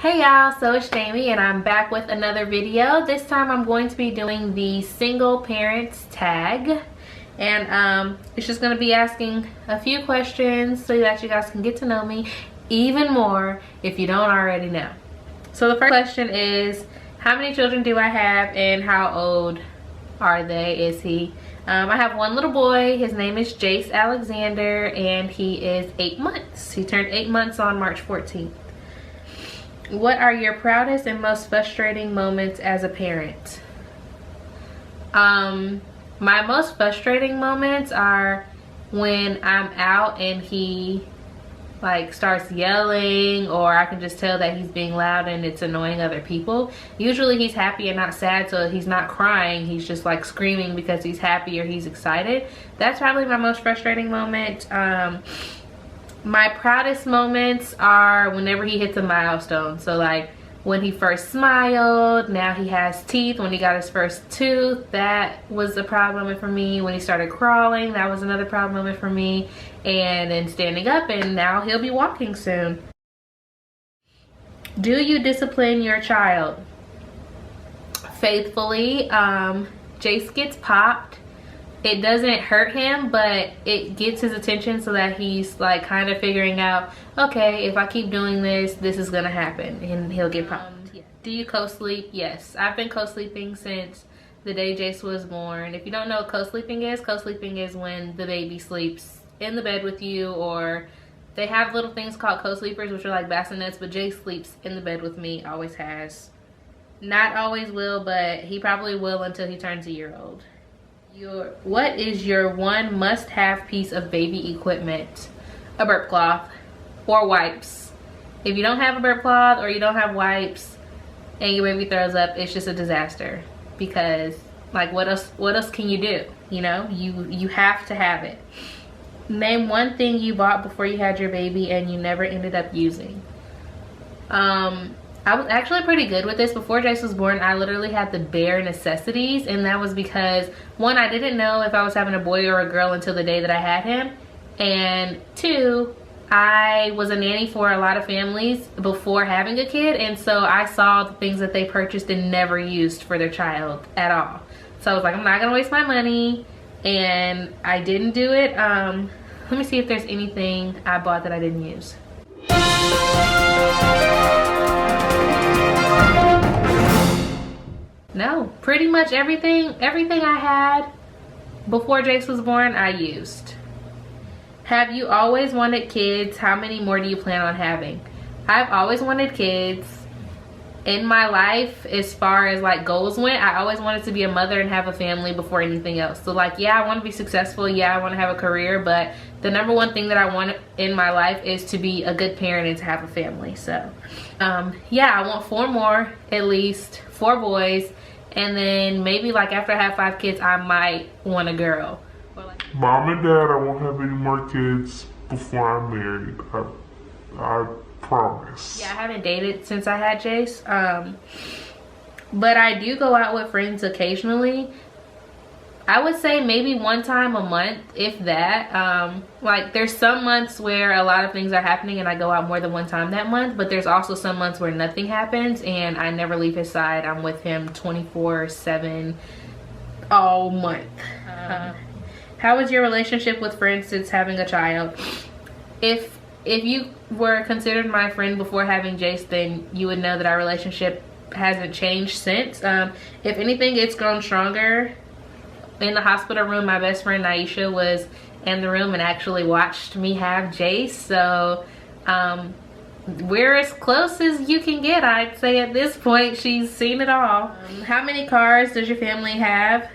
Hey y'all, so it's Jamie and I'm back with another video. This time I'm going to be doing the single parents tag, and it's just going to be asking a few questions so that you guys can get to know me even more if you don't already know. So the first question is, how many children do I have and how old are they? Is he? I have one little boy. His name is Jace Alexander and he is 8 months. He turned 8 months on March 14th. What are your proudest and most frustrating moments as a parent? My most frustrating moments are when I'm out and he like starts yelling, or I can just tell that he's being loud and it's annoying other people. Usually he's happy and not sad, so he's not crying, he's just like screaming because he's happy or he's excited. That's probably my most frustrating moment. My proudest moments are whenever he hits a milestone. So like when he first smiled, now he has teeth. When he got his first tooth, that was a proud moment for me. When he started crawling, that was another proud moment for me. And then standing up, and now he'll be walking soon. Do you discipline your child? Faithfully. Jace gets popped. It doesn't hurt him, but it gets his attention so that he's like kind of figuring out, okay, if I keep doing this, this is gonna happen, and he'll get popped. Yeah. Do you co-sleep? Yes, I've been co-sleeping since the day Jace was born. If you don't know what co-sleeping is when the baby sleeps in the bed with you, or they have little things called co-sleepers, which are like bassinets, but Jace sleeps in the bed with me, always has. Not always will, but he probably will until he turns a year old. What is your one must-have piece of baby equipment? A burp cloth or wipes. If you don't have a burp cloth or you don't have wipes and your baby throws up, it's just a disaster, because like what else can you do? You know, you have to have it. Name one thing you bought before you had your baby and you never ended up using. I was actually pretty good with this. Before Jace was born, I literally had the bare necessities, and that was because, one, I didn't know if I was having a boy or a girl until the day that I had him, and two, I was a nanny for a lot of families before having a kid, and so I saw the things that they purchased and never used for their child at all. So I was like, I'm not gonna waste my money, and I didn't do it. Let me see if there's anything I bought that I didn't use. No, pretty much everything I had before Jace was born, I used. Have you always wanted kids? How many more do you plan on having? I've always wanted kids. In my life, as far as like goals went, I always wanted to be a mother and have a family before anything else. So like, yeah, I want to be successful, yeah, I want to have a career, but the number one thing that I want in my life is to be a good parent and to have a family. So yeah, I want 4 more, at least 4 boys, and then maybe like after I have 5 kids, I might want a girl. Or like, Mom and Dad, I won't have any more kids before I'm married. I promise. yeah, I haven't dated since I had Jace, but I do go out with friends occasionally. I would say maybe 1 time a month, if that. Like there's some months where a lot of things are happening and I go out more than 1 time that month, but there's also some months where nothing happens and I never leave his side. I'm with him 24/7 all month. How is your relationship with friends since having a child? If you were considered my friend before having Jace, then you would know that our relationship hasn't changed since. If anything, it's grown stronger. In the hospital room, my best friend Naisha was in the room and actually watched me have Jace. So we're as close as you can get, I'd say at this point. She's seen it all. How many cars does your family have?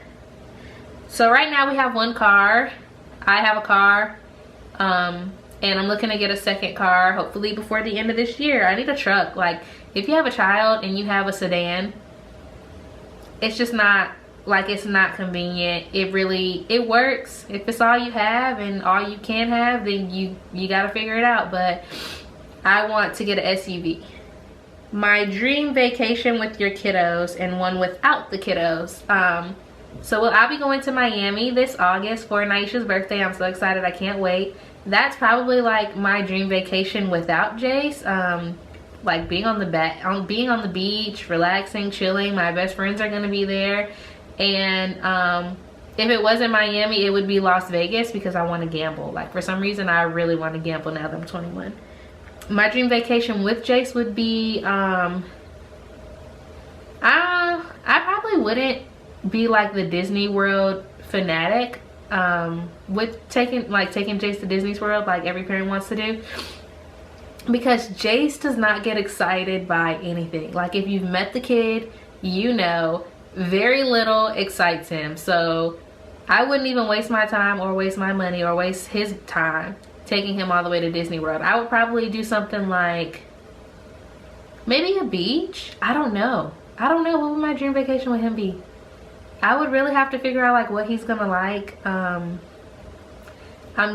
So right now we have 1 car. I have a car. And I'm looking to get a second car hopefully before the end of this year. I need a truck. Like if you have a child and you have a sedan, it's just not like, it's not convenient. It works if it's all you have and all you can have, then you gotta figure it out. But I want to get an SUV. My dream vacation with your kiddos and one without the kiddos. So I'll be going to Miami this August for Naisha's birthday. I'm so excited, I can't wait. That's probably like my dream vacation without Jace. like being on the beach, relaxing, chilling. My best friends are gonna be there, and if it wasn't Miami, it would be Las Vegas because I want to gamble. Like, for some reason, I really want to gamble now that I'm 21. My dream vacation with Jace would be, I probably wouldn't be like the Disney World fanatic with taking Jace to Disney's World like every parent wants to do. Because Jace does not get excited by anything. Like, if you've met the kid, you know, very little excites him. So I wouldn't even waste my time or waste my money or waste his time taking him all the way to Disney World. I would probably do something like maybe a beach. I don't know. What would my dream vacation with him be? I would really have to figure out like what he's gonna like. I'm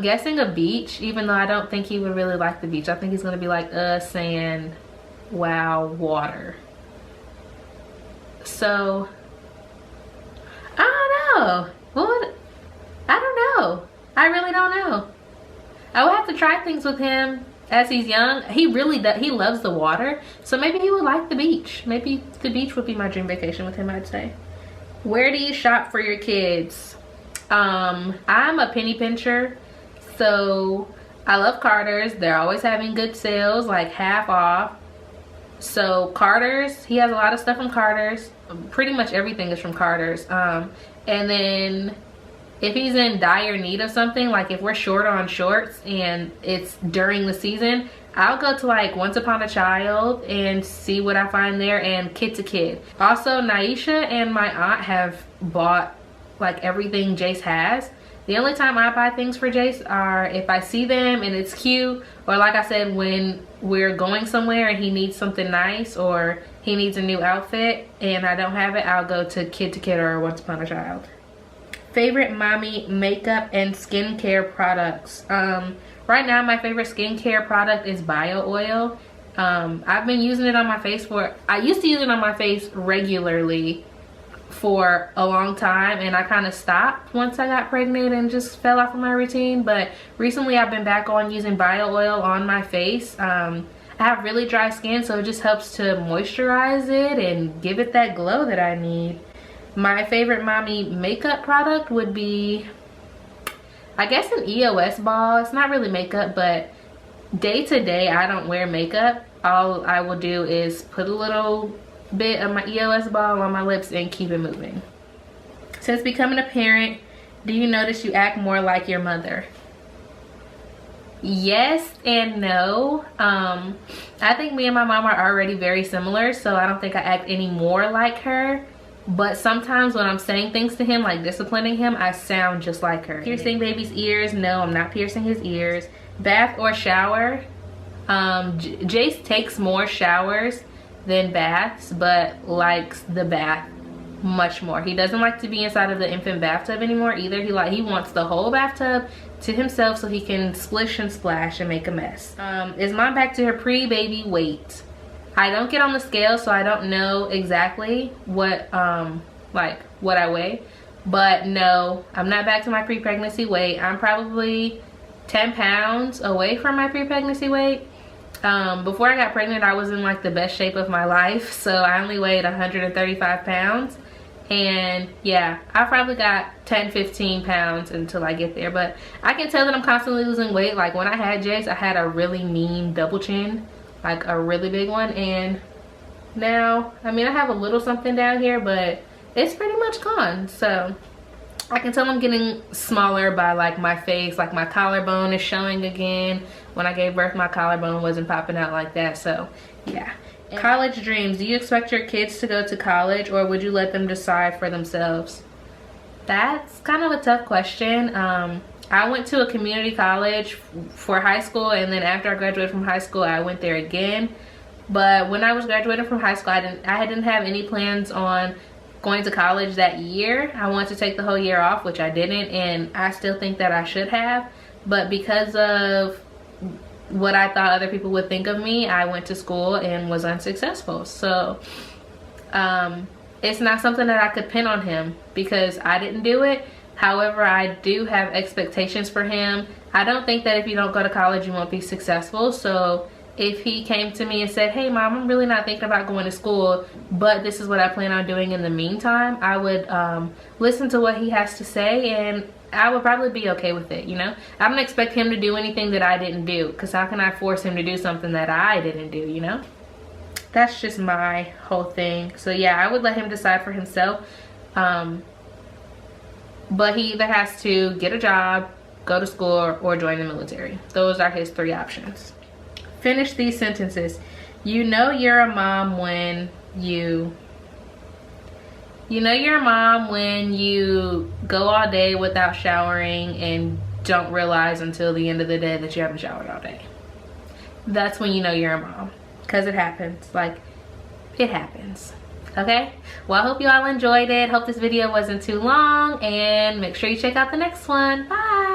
guessing a beach, even though I don't think he would really like the beach. I think he's gonna be like sand, wow, water. So I don't know. I don't know. I really don't know. I would have to try things with him as he's young. He really does. He loves the water. So maybe he would like the beach. Maybe the beach would be my dream vacation with him, I'd say. Where do you shop for your kids? I'm a penny pincher. So I love Carter's. They're always having good sales, like half off. So Carter's, he has a lot of stuff from Carter's. Pretty much everything is from Carter's. And then if he's in dire need of something, like if we're short on shorts and it's during the season, I'll go to like Once Upon a Child and see what I find there, and Kid to Kid. Also, Naisha and my aunt have bought like everything Jace has. The only time I buy things for Jace are if I see them and it's cute, or like I said, when we're going somewhere and he needs something nice or he needs a new outfit and I don't have it, I'll go to Kid or Once Upon a Child. Favorite mommy makeup and skincare products. Right now my favorite skincare product is Bio Oil. I've been using it on my face I used to use it on my face regularly for a long time, and I kind of stopped once I got pregnant and just fell off of my routine. But recently I've been back on using Bio Oil on my face. I have really dry skin, so it just helps to moisturize it and give it that glow that I need. My favorite mommy makeup product would be, I guess, an EOS ball. It's not really makeup, but day to day I don't wear makeup. All I will do is put a little bit of my EOS ball on my lips and keep it moving. Since becoming a parent, do you notice you act more like your mother? Yes and no. I think me and my mom are already very similar, so I don't think I act any more like her. But sometimes when I'm saying things to him, like disciplining him, I sound just like her. Piercing baby's ears? No, I'm not piercing his ears. Bath or shower? Jace takes more showers than baths, but likes the bath much more. He doesn't like to be inside of the infant bathtub anymore either. He wants the whole bathtub to himself so he can splish and splash and make a mess. Is mom back to her pre-baby weight? I don't get on the scale, so I don't know exactly what what I weigh, but no, I'm not back to my pre-pregnancy weight. I'm probably 10 pounds away from my pre-pregnancy weight. Before I got pregnant, I was in like the best shape of my life, so I only weighed 135 pounds, and yeah, I probably got 10-15 pounds until I get there. But I can tell that I'm constantly losing weight. Like when I had Jace, I had a really mean double chin, like a really big one, and now, I mean, I have a little something down here, but it's pretty much gone. So I can tell I'm getting smaller by like my face, like my collarbone is showing again. When I gave birth, my collarbone wasn't popping out like that. So yeah. College dreams. Do you expect your kids to go to college, or would you let them decide for themselves? That's kind of a tough question. I went to a community college for high school, and then after I graduated from high school, I went there again. But when I was graduating from high school, I didn't have any plans on going to college that year. I wanted to take the whole year off, which I didn't, and I still think that I should have. But because of what I thought other people would think of me, I went to school and was unsuccessful. So it's not something that I could pin on him because I didn't do it. However, I do have expectations for him. I don't think that if you don't go to college, you won't be successful. So if he came to me and said, hey mom, I'm really not thinking about going to school, but this is what I plan on doing in the meantime, I would listen to what he has to say, and I would probably be okay with it, you know? I don't expect him to do anything that I didn't do, because how can I force him to do something that I didn't do, you know? That's just my whole thing. So yeah, I would let him decide for himself. But he either has to get a job, go to school, or join the military. Those are his 3 options. Finish these sentences. You know you're a mom when you know you're a mom when you go all day without showering and don't realize until the end of the day that you haven't showered all day. That's when you know you're a mom, because it happens. Like, it happens. Okay, well, I hope you all enjoyed it. Hope this video wasn't too long, and make sure you check out the next one. Bye.